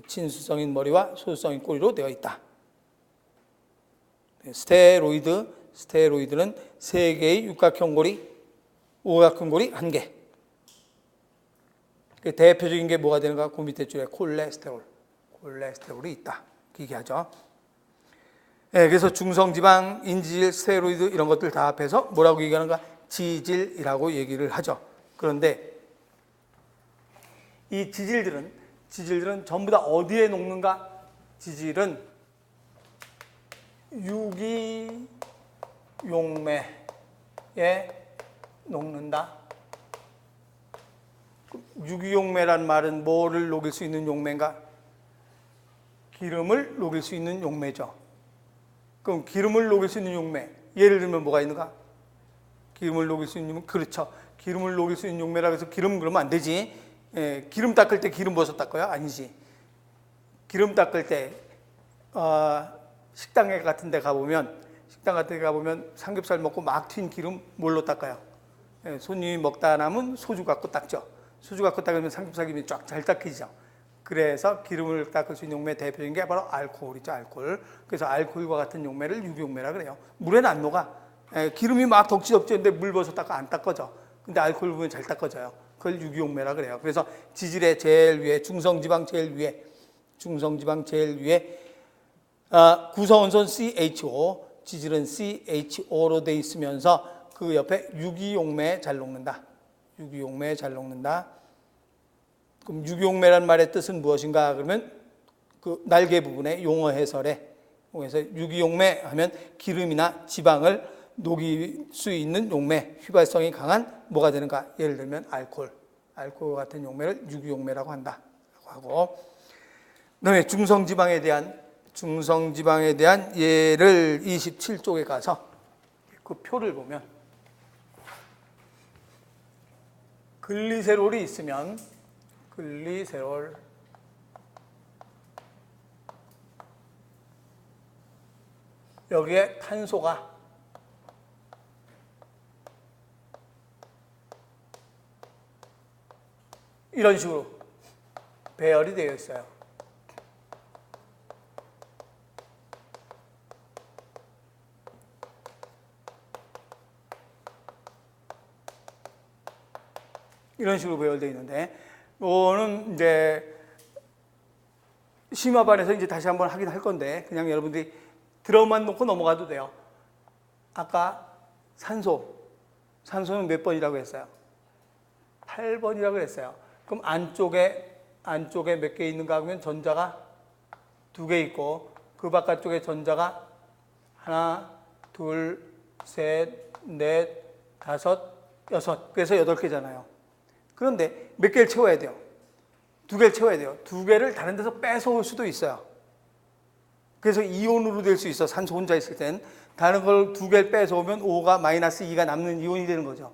친수성인 머리와 소수성인 꼬리로 되어 있다. 스테로이드는 3개의 육각형 고리, 오각형 고리 1개. 대표적인 게 뭐가 되는가? 그 밑에 줄에 콜레스테롤이 있다. 얘기하죠. 네, 그래서 중성지방, 인지질, 스테로이드 이런 것들 다 합해서 뭐라고 얘기하는가? 지질이라고 얘기를 하죠. 그런데 이 지질들은 전부 다 어디에 녹는가? 지질은 유기용매에 녹는다. 유기용매란 말은 뭐를 녹일 수 있는 용매인가? 기름을 녹일 수 있는 용매죠. 그럼 기름을 녹일 수 있는 용매, 예를 들면 뭐가 있는가? 기름을 녹일 수 있는 용매, 그렇죠. 기름을 녹일 수 있는 용매라고 해서 기름 그러면 안 되지. 기름 닦을 때 기름 버섯 닦아요? 아니지. 기름 닦을 때 식당 같은 데 가보면 삼겹살 먹고 막 튄 기름 뭘로 닦아요? 손님이 먹다 남은 소주 갖고 닦죠. 소주 갖고 닦으면 삼겹살 기름이 쫙 잘 닦이죠. 그래서 기름을 닦을 수 있는 용매 대표적인 게 바로 알코올이죠. 알코올. 그래서 알코올과 같은 용매를 유기용매라 그래요. 물에는 안 녹아. 기름이 막 덕지덕지인데 물 벗어 닦아 안 닦아져. 근데 알코올 부으면 잘 닦아져요. 그걸 유기용매라 그래요. 그래서 지질의 제일 위에 중성지방 제일 위에 구성원소는 CHO, 지질은 CHO로 돼 있으면서 그 옆에 유기용매에 잘 녹는다. 그럼 유기용매란 말의 뜻은 무엇인가? 그러면 그 날개 부분의 용어 해설에 그래서 유기용매 하면 기름이나 지방을 녹일 수 있는 용매, 휘발성이 강한 뭐가 되는가? 예를 들면 알코올 같은 용매를 유기용매라고 한다고 하고, 그다음에 중성지방에 대한 예를 27쪽에 가서 그 표를 보면 글리세롤이 있으면 여기에 탄소가 이런 식으로 배열이 되어 있어요. 이런 식으로 배열되어 있는데, 이거는 이제 심화반에서 이제 다시 한번 하긴 할 건데, 그냥 여러분들이 들어만 놓고 넘어가도 돼요. 아까 산소는 몇 번이라고 했어요? 8번이라고 했어요. 그럼 안쪽에 몇 개 있는가 하면 전자가 2개 있고, 그 바깥쪽에 전자가 하나, 둘, 셋, 넷, 다섯, 여섯. 그래서 8개잖아요. 그런데 몇 개를 채워야 돼요? 2개를 채워야 돼요. 2개를 다른 데서 뺏어올 수도 있어요. 그래서 이온으로 될 수 있어. 산소 혼자 있을 땐. 다른 걸 2개를 뺏어오면 O가 마이너스 2가 남는 이온이 되는 거죠.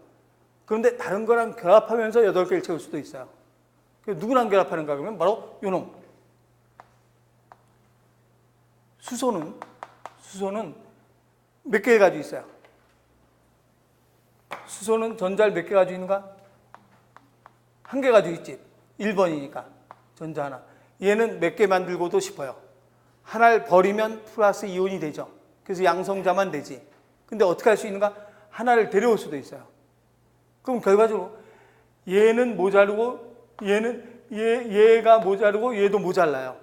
그런데 다른 거랑 결합하면서 8개를 채울 수도 있어요. 누구랑 결합하는가 그러면 바로 요놈. 수소는 몇 개 가지고 있어요? 수소는 전자를 몇 개 가지고 있는가? 1개 가지고 있지. 1번이니까 전자 하나. 얘는 몇 개 만들고도 싶어요. 하나를 버리면 플러스 이온이 되죠. 그래서 양성자만 되지. 근데 어떻게 할 수 있는가? 하나를 데려올 수도 있어요. 그럼 결과적으로 얘는 모자르고 얘가 모자르고 얘도 모자라요.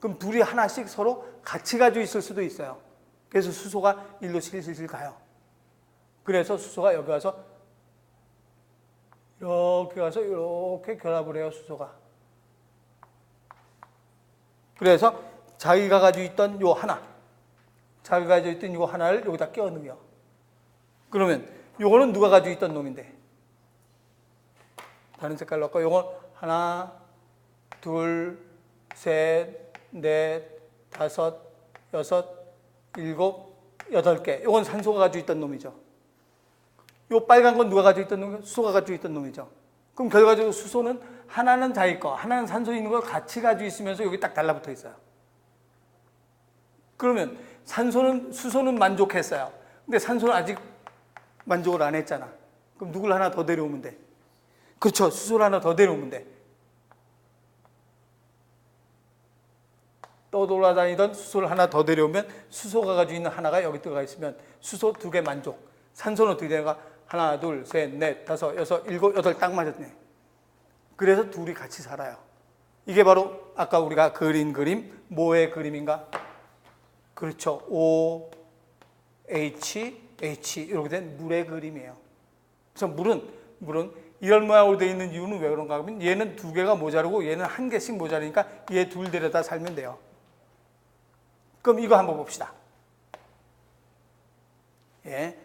그럼 둘이 하나씩 서로 같이 가지고 있을 수도 있어요. 그래서 수소가 일로 실실 가요. 그래서 수소가 여기 와서 이렇게 결합을 해요, 수소가. 그래서 자기가 가지고 있던 요 하나를 여기다 끼워 넣어요. 그러면 요거는 누가 가지고 있던 놈인데? 다른 색깔로 할까? 요건 하나, 둘, 셋, 넷, 다섯, 여섯, 일곱, 여덟 개. 요건 산소가 가지고 있던 놈이죠. 요 빨간 건 누가 가지고 있던 놈이죠? 수소가 가지고 있던 놈이죠. 그럼 결과적으로 수소는 하나는 자기 거, 하나는 산소 있는 걸 같이 가지고 있으면서 여기 딱 달라붙어 있어요. 그러면 수소는 만족했어요. 근데 산소는 아직 만족을 안 했잖아. 그럼 누굴 하나 더 데려오면 돼. 그렇죠. 수소를 하나 더 데려오면 돼. 떠돌아다니던 수소를 하나 더 데려오면 수소가 가지고 있는 하나가 여기 들어가 있으면 수소 2개 만족. 산소는 어떻게 되는가? 하나, 둘, 셋, 넷, 다섯, 여섯, 일곱, 여덟 딱 맞았네. 그래서 둘이 같이 살아요. 이게 바로 아까 우리가 그린 그림, 뭐의 그림인가? 그렇죠. O, H, H 이렇게 된 물의 그림이에요. 그래서 물은 이런 모양으로 되어 있는 이유는 왜 그런가 하면 얘는 2개가 모자르고 얘는 1개씩 모자르니까 얘 둘 데려다 살면 돼요. 그럼 이거 한번 봅시다. 예.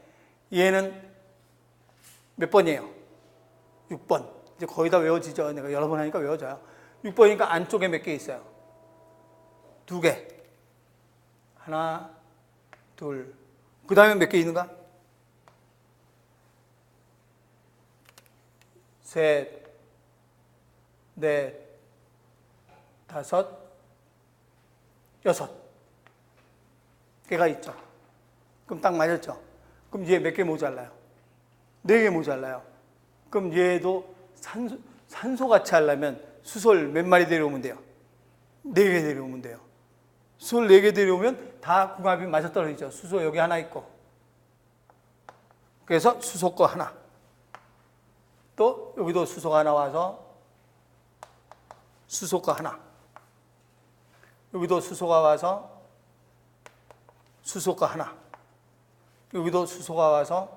얘는 몇 번이에요? 6번. 이제 거의 다 외워지죠. 내가 여러 번 하니까 외워져요. 6번이니까 안쪽에 몇 개 있어요? 2개. 하나, 둘. 그 다음에 몇 개 있는가? 셋, 넷, 다섯, 여섯 개가 있죠. 그럼 딱 맞았죠. 그럼 얘 몇 개 모자라요? 4개 모자라요. 그럼 얘도 산소 같이 하려면 수소를 몇 마리 데려오면 돼요? 4개 데려오면 돼요. 수소를 4개 데려오면 다 궁합이 맞아떨어지죠. 수소 여기 하나 있고. 그래서 수소 거 하나. 또 여기도 수소가 하나 와서 수소 거 하나. 여기도 수소가 와서 수소 거 하나. 여기도 수소가 와서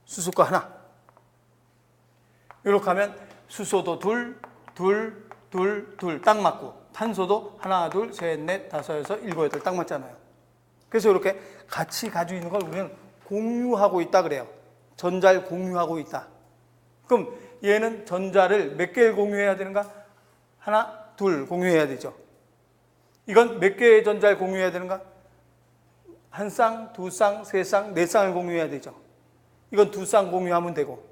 수소 거 하나. 이렇게 하면 수소도 둘 딱 맞고 탄소도 하나, 둘, 셋, 넷, 다섯, 여섯, 일곱, 여덟 딱 맞잖아요. 그래서 이렇게 같이 가지고 있는 걸 우리는 공유하고 있다 그래요. 전자를 공유하고 있다. 그럼 얘는 전자를 몇 개를 공유해야 되는가? 하나, 둘 공유해야 되죠. 이건 몇 개의 전자를 공유해야 되는가? 한 쌍, 두 쌍, 세 쌍, 네 쌍을 공유해야 되죠. 이건 2쌍 공유하면 되고.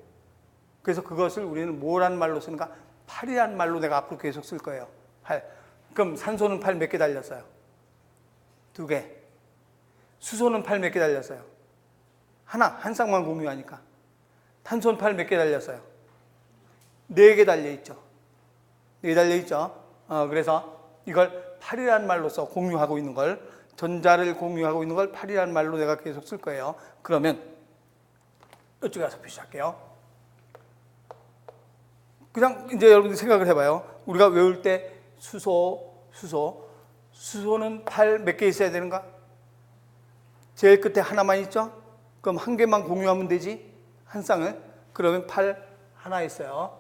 그래서 그것을 우리는 뭐라는 말로 쓰는가? 8이라는 말로 내가 앞으로 계속 쓸 거예요. 8. 그럼 산소는 8 몇 개 달렸어요? 2개. 수소는 8 몇 개 달렸어요? 한 쌍만 공유하니까. 탄소는 8 몇 개 달렸어요? 4개 달려있죠. 4개 달려있죠. 그래서 이걸 8이라는 말로써 공유하고 있는 걸, 전자를 공유하고 있는 걸 8이라는 말로 내가 계속 쓸 거예요. 그러면 이쪽에 가서 표시할게요. 그냥 이제 여러분들 생각을 해봐요. 우리가 외울 때 수소는 8 몇 개 있어야 되는가? 제일 끝에 하나만 있죠? 그럼 한 개만 공유하면 되지? 한 쌍을. 그러면 8 하나 있어요.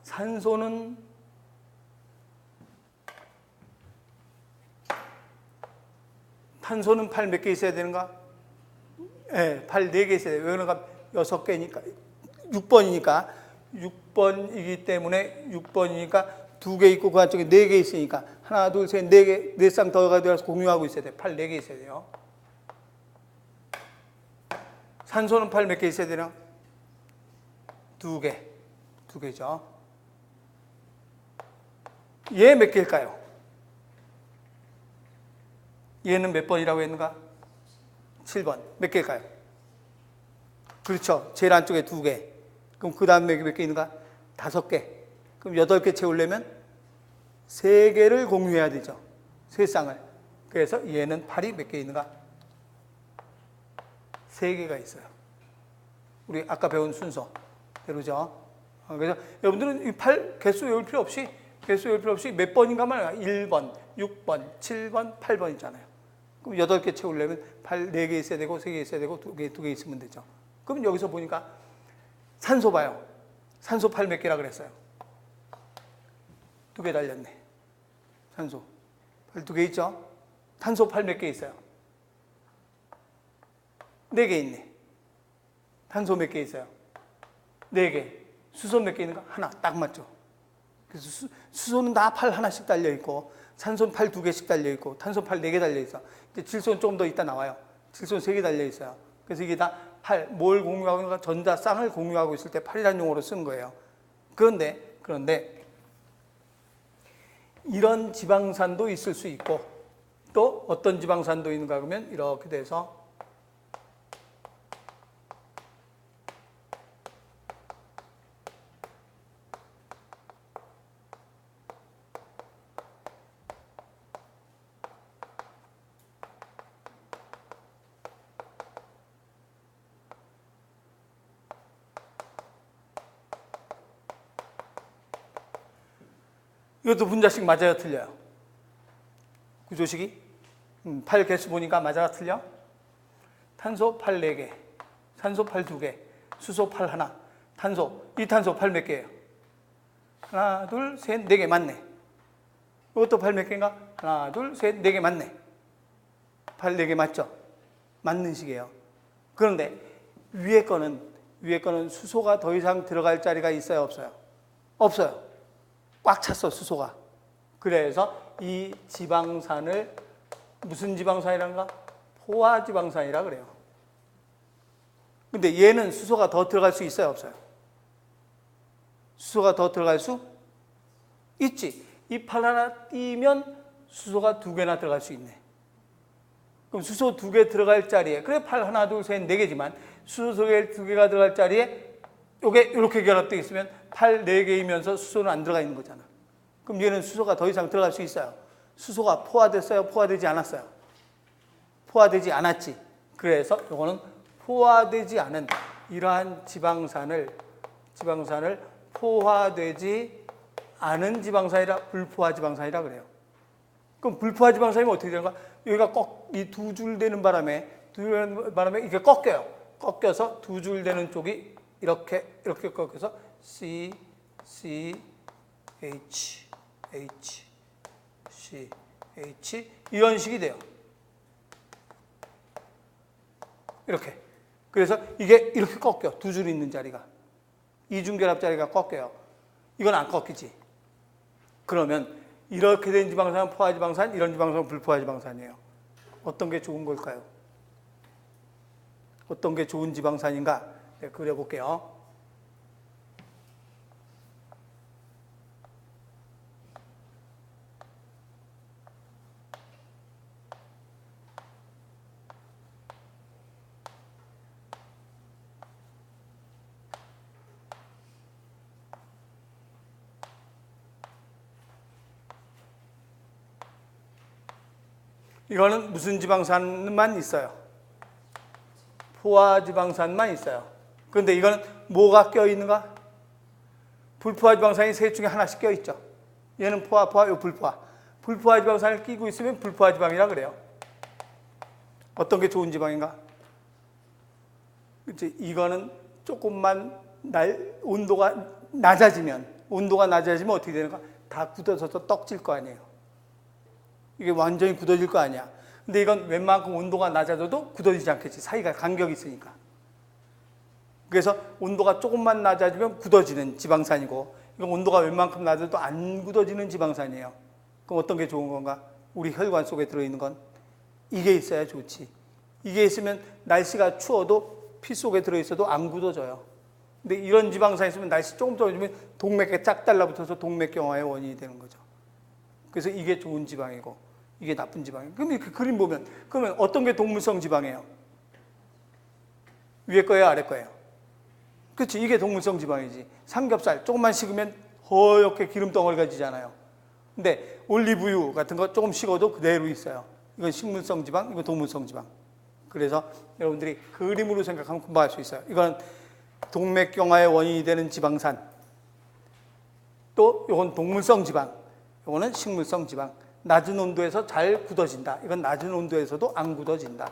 산소는 8 몇 개 있어야 되는가? 네, 8 4개 있어야 돼요. 왜 그런가? 6개니까, 6번이기 때문에 6번이니까 2개 있고 그 안쪽에 4개 있으니까 하나, 둘, 셋, 4개, 4쌍 더 가져가서 공유하고 있어야 돼요. 8 4개 있어야 돼요. 산소는 8 몇 개 있어야 되나? 2개죠. 얘 몇 개일까요? 얘는 몇 번이라고 했는가? 7번. 몇 개일까요? 그렇죠. 제일 안쪽에 2개. 그럼 그 다음 몇 개 있는가? 5개. 그럼 8개 채우려면 3개를 공유해야 되죠. 3쌍을. 그래서 얘는 8이 몇 개 있는가? 3개가 있어요. 우리 아까 배운 순서대로죠. 그래서 여러분들은 이 8 개수 외울 필요 없이 몇 번인가만 1번, 6번, 7번, 8번 있잖아요. 그럼 8개 채우려면 8 4개 있어야 되고 3개 있어야 되고 2개 있으면 되죠. 그럼 여기서 보니까 산소 봐요. 산소 8 몇 개라 그랬어요? 2개 달렸네. 산소 8 2개 있죠? 탄소 8 몇 개 있어요? 4개 있네. 탄소 몇 개 있어요? 4개. 수소 몇 개 있는가? 하나. 딱 맞죠? 그래서 수소는 다 팔 하나씩 달려있고, 산소는 팔 2개씩 달려있고, 탄소 팔 4개 달려있어. 이제 질소는 조금 더 있다 나와요. 질소는 3개 달려있어요. 그래서 이게 다 팔, 뭘 공유하고 있는가? 전자쌍을 공유하고 있을 때 팔이라는 용어로 쓴 거예요. 그런데, 이런 지방산도 있을 수 있고, 또 어떤 지방산도 있는가 그러면 이렇게 돼서 이것도 분자식 맞아요, 틀려요? 구조식이? 팔 개수 보니까 맞아요, 틀려? 탄소 팔 4개, 산소 팔 2개, 수소 팔 하나, 이탄소 팔 몇 개예요? 하나, 둘, 셋, 4개 맞네. 이것도 팔 몇 개인가? 하나, 둘, 셋, 4개 맞네. 팔 4개 맞죠? 맞는 식이에요. 그런데 위에 거는 수소가 더 이상 들어갈 자리가 있어요, 없어요? 없어요. 꽉 찼어, 수소가. 그래서 이 지방산을 무슨 지방산이란가? 포화지방산이라 그래요. 근데 얘는 수소가 더 들어갈 수 있어요, 없어요? 수소가 더 들어갈 수 있지. 이 팔 하나 띄면 수소가 2개나 들어갈 수 있네. 그럼 수소 2개 들어갈 자리에, 그래 팔 하나, 둘, 셋, 4개지만 수소 2개가 들어갈 자리에 요게 이렇게 결합되어 있으면 팔 4개이면서 수소는 안 들어가 있는 거잖아. 그럼 얘는 수소가 더 이상 들어갈 수 있어요. 수소가 포화됐어요? 포화되지 않았어요? 포화되지 않았지. 그래서 요거는 포화되지 않은 이러한 지방산을 포화되지 않은 지방산이라 불포화 지방산이라 그래요. 그럼 불포화 지방산이면 어떻게 되는가? 여기가 꼭 이 2줄 되는 바람에 이게 꺾여요. 꺾여서 2줄 되는 쪽이 이렇게 꺾여서 C, H, C, H 이런 식이 돼요. 이렇게. 그래서 이게 이렇게 꺾여. 2줄 있는 자리가. 이중결합 자리가 꺾여요. 이건 안 꺾이지. 그러면 이렇게 된 지방산은 포화지방산, 이런 지방산은 불포화지방산이에요. 어떤 게 좋은 걸까요? 어떤 게 좋은 지방산인가? 네, 그려볼게요. 이거는 무슨 지방산만 있어요? 포화지방산만 있어요. 그런데 이거는 뭐가 껴있는가? 불포화지방산이 셋 중에 하나씩 껴있죠. 얘는 포화, 요 불포화. 불포화지방산을 끼고 있으면 불포화지방이라 그래요. 어떤 게 좋은 지방인가? 그치? 이거는 조금만 온도가 낮아지면 어떻게 되는가? 다 굳어져서 떡질 거 아니에요. 이게 완전히 굳어질 거 아니야. 근데 이건 웬만큼 온도가 낮아져도 굳어지지 않겠지. 사이가 간격이 있으니까. 그래서 온도가 조금만 낮아지면 굳어지는 지방산이고, 이건 온도가 웬만큼 낮아도 안 굳어지는 지방산이에요. 그럼 어떤 게 좋은 건가? 우리 혈관 속에 들어있는 건 이게 있어야 좋지. 이게 있으면 날씨가 추워도 피 속에 들어있어도 안 굳어져요. 근데 이런 지방산이 있으면 날씨 조금 떨어지면 동맥에 쫙 달라붙어서 동맥경화의 원인이 되는 거죠. 그래서 이게 좋은 지방이고 이게 나쁜 지방이에요. 그럼 이렇게 그림 보면, 그러면 어떤 게 동물성 지방이에요? 위에 거예요, 아래 거예요? 그렇지, 이게 동물성 지방이지. 삼겹살 조금만 식으면 허옇게 기름 덩어리가 지잖아요. 근데 올리브유 같은 거 조금 식어도 그대로 있어요. 이건 식물성 지방, 이건 동물성 지방. 그래서 여러분들이 그림으로 생각하면 공부할 수 있어요. 이건 동맥경화의 원인이 되는 지방산. 또 이건 동물성 지방, 이거는 식물성 지방. 낮은 온도에서 잘 굳어진다. 이건 낮은 온도에서도 안 굳어진다.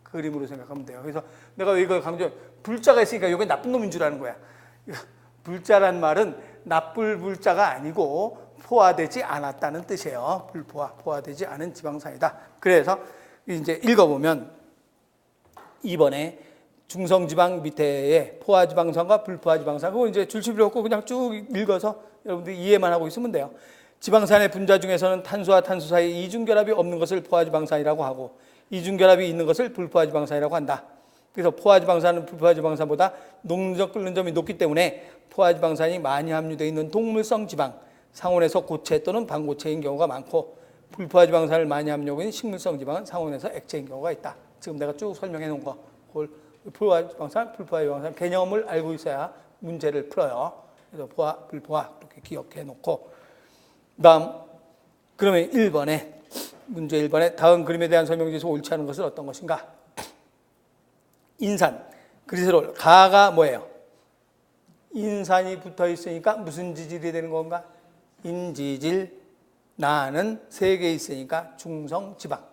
그림으로 생각하면 돼요. 그래서 내가 왜 이걸 강조해? 불자가 있으니까 이게 나쁜 놈인 줄 아는 거야. 불자란 말은 나쁠 불자가 아니고 포화되지 않았다는 뜻이에요. 불포화, 포화되지 않은 지방산이다. 그래서 이제 읽어보면 2번에 중성지방 밑에에 포화지방산과 불포화지방산, 그거 이제 줄 필요 없고 그냥 쭉 읽어서 여러분들이 이해만 하고 있으면 돼요. 지방산의 분자 중에서는 탄수와 탄수 사이 이중결합이 없는 것을 포화지방산이라고 하고 이중결합이 있는 것을 불포화지방산이라고 한다. 그래서 포화지방산은 불포화지방산보다 녹는점 끓는 점이 높기 때문에 포화지방산이 많이 함유되어 있는 동물성 지방, 상온에서 고체 또는 반고체인 경우가 많고 불포화지방산을 많이 함유하고 있는 식물성 지방은 상온에서 액체인 경우가 있다. 지금 내가 쭉 설명해 놓은 거, 그걸 포화지방산, 불포화지방산 개념을 알고 있어야 문제를 풀어요. 그래서 포화, 불포화 이렇게 기억해 놓고, 다음 그러면 1번에 문제 1번에 다음 그림에 대한 설명지에서 옳지 않은 것은 어떤 것인가? 인산, 그리스롤, 가가 뭐예요? 인산이 붙어 있으니까 무슨 지질이 되는 건가? 인지질, 나는 3개 있으니까 중성지방.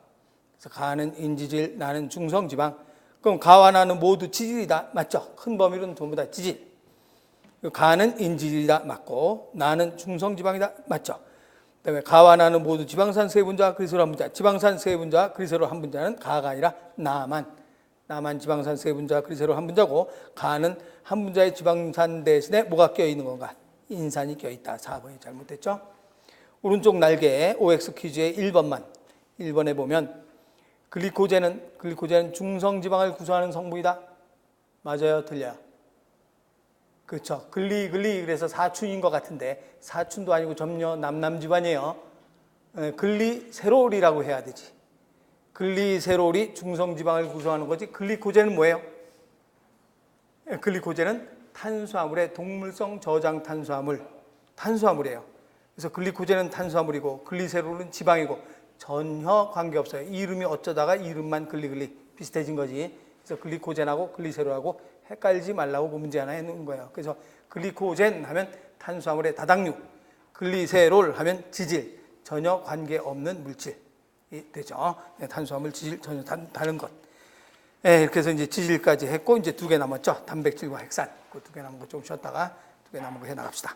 그래서 가는 인지질, 나는 중성지방. 그럼 가와 나는 모두 지질이다. 맞죠? 큰 범위로는 전부 다 지질. 가는 인지질이다. 맞고 나는 중성지방이다. 맞죠? 그다음에 가와 나는 모두 지방산 세 분자, 그리스롤 한 분자. 지방산 세 분자, 그리스롤 한 분자는 가가 아니라 나만 지방산 세 분자, 그리스롤 한 분자고 가는 한 분자의 지방산 대신에 뭐가 껴 있는 건가? 인산이 껴 있다. 4번이 잘못됐죠? 오른쪽 날개 OX 퀴즈의 1번에 보면 글리코젠은 중성지방을 구성하는 성분이다. 맞아요? 틀려요? 그렇죠. 그래서 사춘인 것 같은데 사춘도 아니고 점녀 남남집안이에요. 글리세롤이라고 해야 되지. 글리세롤이 중성지방을 구성하는 거지. 글리코젠은 뭐예요? 글리코젠은 탄수화물의 동물성 저장 탄수화물이에요. 그래서 글리코젠은 탄수화물이고 글리세롤은 지방이고 전혀 관계없어요. 이름이 어쩌다가 이름만 글리 비슷해진 거지. 그래서 글리코젠하고 글리세롤하고 헷갈리지 말라고 그 문제 하나 해놓은 거예요. 그래서 글리코젠 하면 탄수화물의 다당류, 글리세롤 하면 지질, 전혀 관계없는 물질이 되죠. 탄수화물, 지질, 전혀 다른 것. 이렇게 해서 이제 지질까지 했고, 이제 2개 남았죠. 단백질과 핵산. 그 2개 남은 거 좀 쉬었다가 2개 남은 거 해 나갑시다.